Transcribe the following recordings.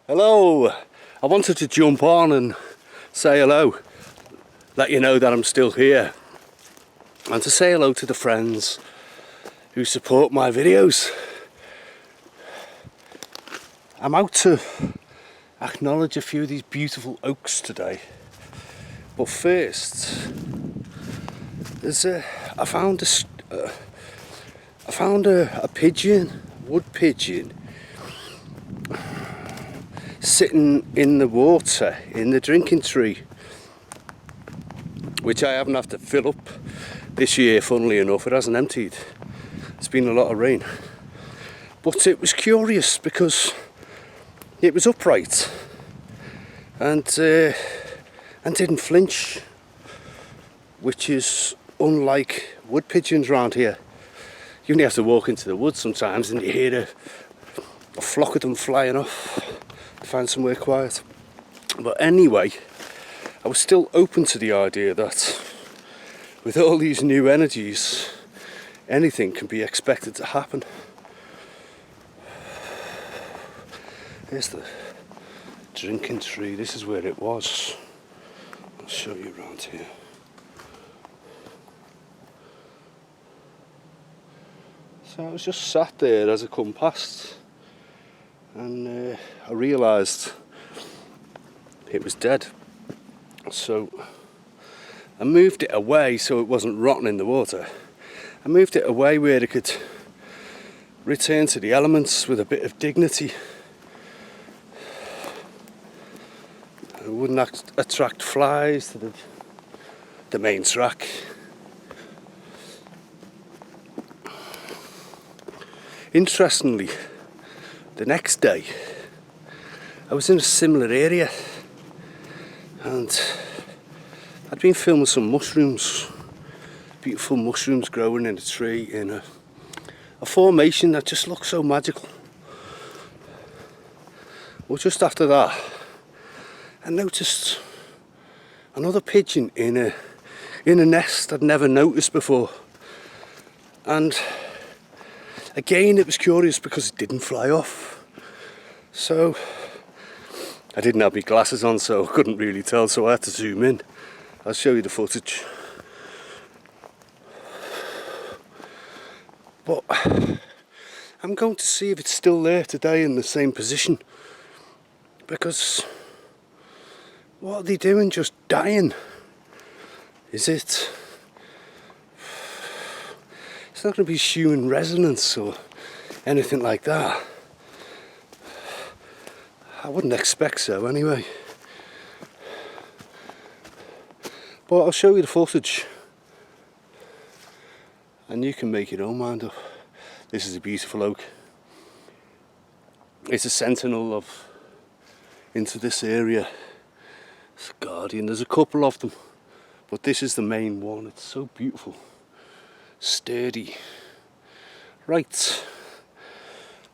Hello, I wanted to jump on and say hello, let you know that I'm still here, and to say hello to the friends who support my videos. I'm out to acknowledge a few of these beautiful oaks today, but first I found a pigeon, wood pigeon, sitting in the water in the drinking tree, which I haven't had to fill up this year. Funnily enough, it hasn't emptied. It's been a lot of rain, but it was curious because it was upright and didn't flinch, which is unlike wood pigeons around here. You only have to walk into the woods sometimes and you hear a flock of them flying off to find somewhere quiet. But anyway, I was still open to the idea that with all these new energies, anything can be expected to happen. Here's the drinking tree. This is where it was. I'll show you around here. So I was just sat there as I come past, and I realised it was dead. So I moved it away so it wasn't rotting in the water. I moved it away where it could return to the elements with a bit of dignity. It wouldn't attract flies to the main track. Interestingly, the next day I was in a similar area and I'd been filming some mushrooms, beautiful mushrooms growing in a tree in a formation that just looked so magical. Well, just after that I noticed another pigeon in a nest I'd never noticed before, and again it was curious because it didn't fly off. So I didn't have my glasses on, so I couldn't really tell, so I had to zoom in. I'll show you the footage. But I'm going to see if it's still there today in the same position, because what are they doing, just dying? Is it? It's not going to be human resonance or anything like that. I wouldn't expect so anyway. But I'll show you the footage and you can make your own mind up. This is a beautiful oak. It's a sentinel into this area. It's a guardian. There's a couple of them, but this is the main one. It's so beautiful, sturdy. Right,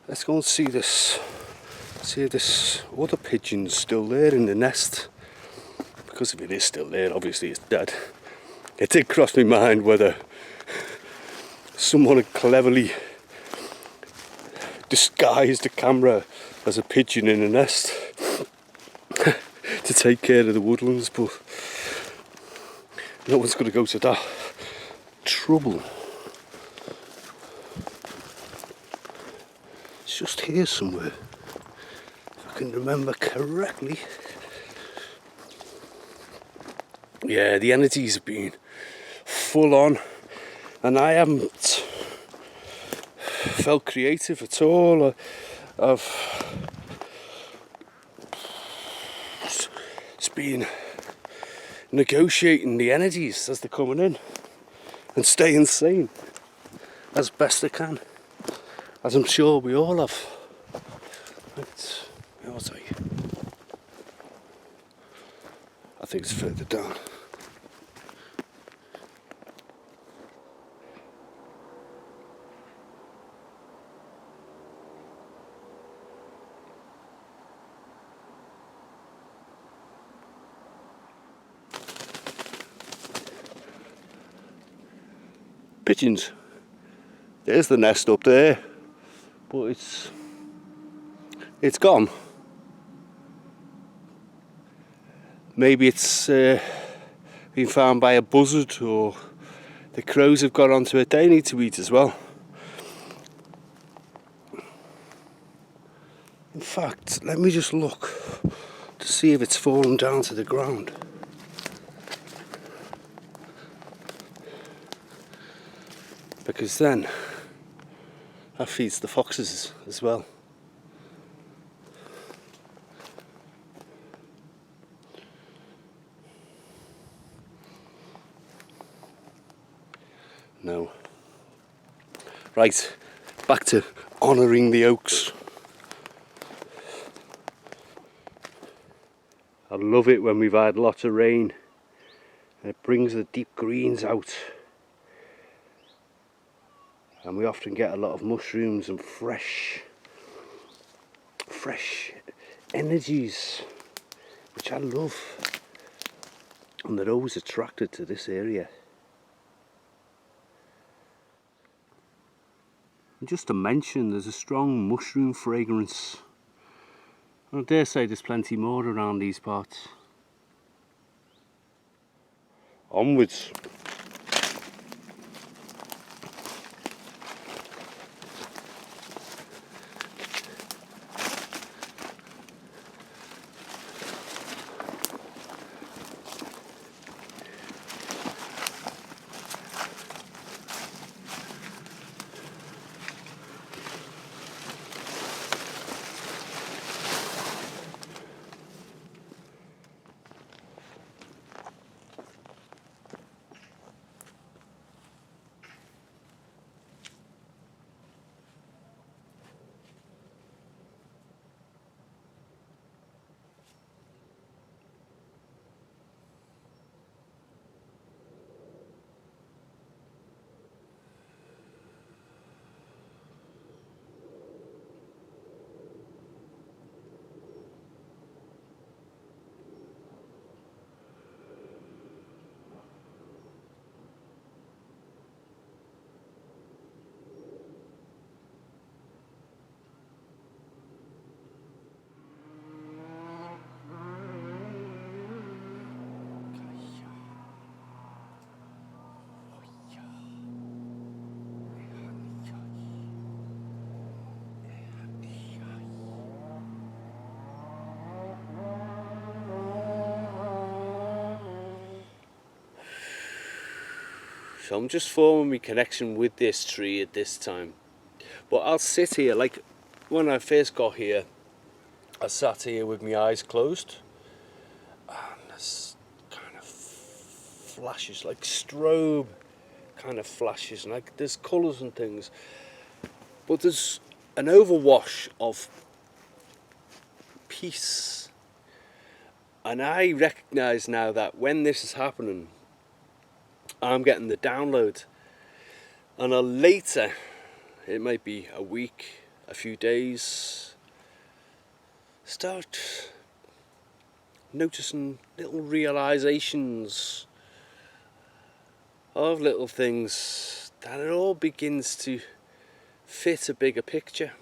let's go and see this. See if this other pigeon's still there in the nest. Because if it is still there, obviously it's dead. It did cross my mind whether someone had cleverly disguised the camera as a pigeon in a nest to take care of the woodlands, but no one's going to go to that trouble. It's just here somewhere, if I can remember correctly. Yeah, the energies have been full on and I haven't felt creative at all. I've it's been negotiating the energies as they're coming in and staying sane as best I can, as I'm sure we all have. Right, where was I? I think it's further down. Pigeons. There's the nest up there, but it's gone. maybe it's been found by a buzzard, or the crows have got onto it. They need to eat as well. In fact, let me just look to see if it's fallen down to the ground. Because then that feeds the foxes as well. No. Right, back to honouring the oaks. I love it when we've had lots of rain. It brings the deep greens out. And we often get a lot of mushrooms and fresh energies, which I love. And they're always attracted to this area. And just to mention, there's a strong mushroom fragrance. I dare say there's plenty more around these parts. Onwards. So I'm just forming my connection with this tree at this time. But I'll sit here, like when I first got here, I sat here with my eyes closed. And there's kind of flashes, like strobe kind of flashes, and like there's colours and things. But there's an overwash of peace. And I recognise now that when this is happening, I'm getting the download, and later, it might be a week, a few days, start noticing little realizations of little things that it all begins to fit a bigger picture.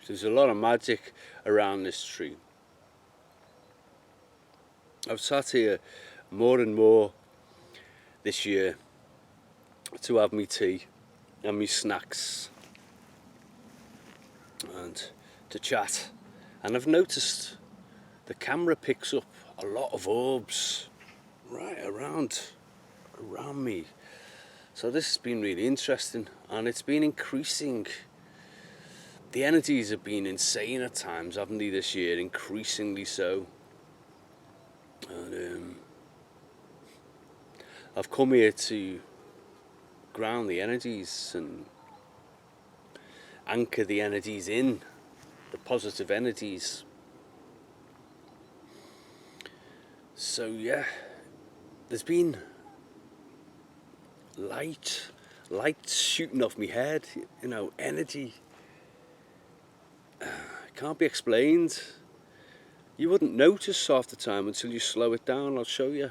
There's a lot of magic around this tree. I've sat here more and more this year to have me tea and me snacks and to chat, and I've noticed the camera picks up a lot of orbs right around me, So this has been really interesting, and it's been increasing. The energies have been insane at times, haven't they, this year? Increasingly so. And I've come here to ground the energies and anchor the energies in, the positive energies. So yeah, there's been light shooting off my head, you know, energy. Can't be explained. You wouldn't notice half the time until you slow it down. I'll show you.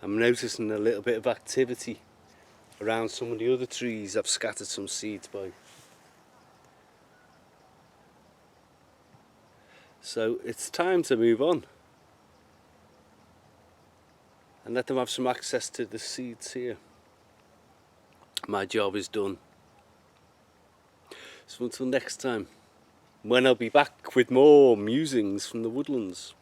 I'm noticing a little bit of activity around some of the other trees I've scattered some seeds by. So it's time to move on and let them have some access to the seeds here. My job is done. So until next time, when I'll be back with more musings from the woodlands.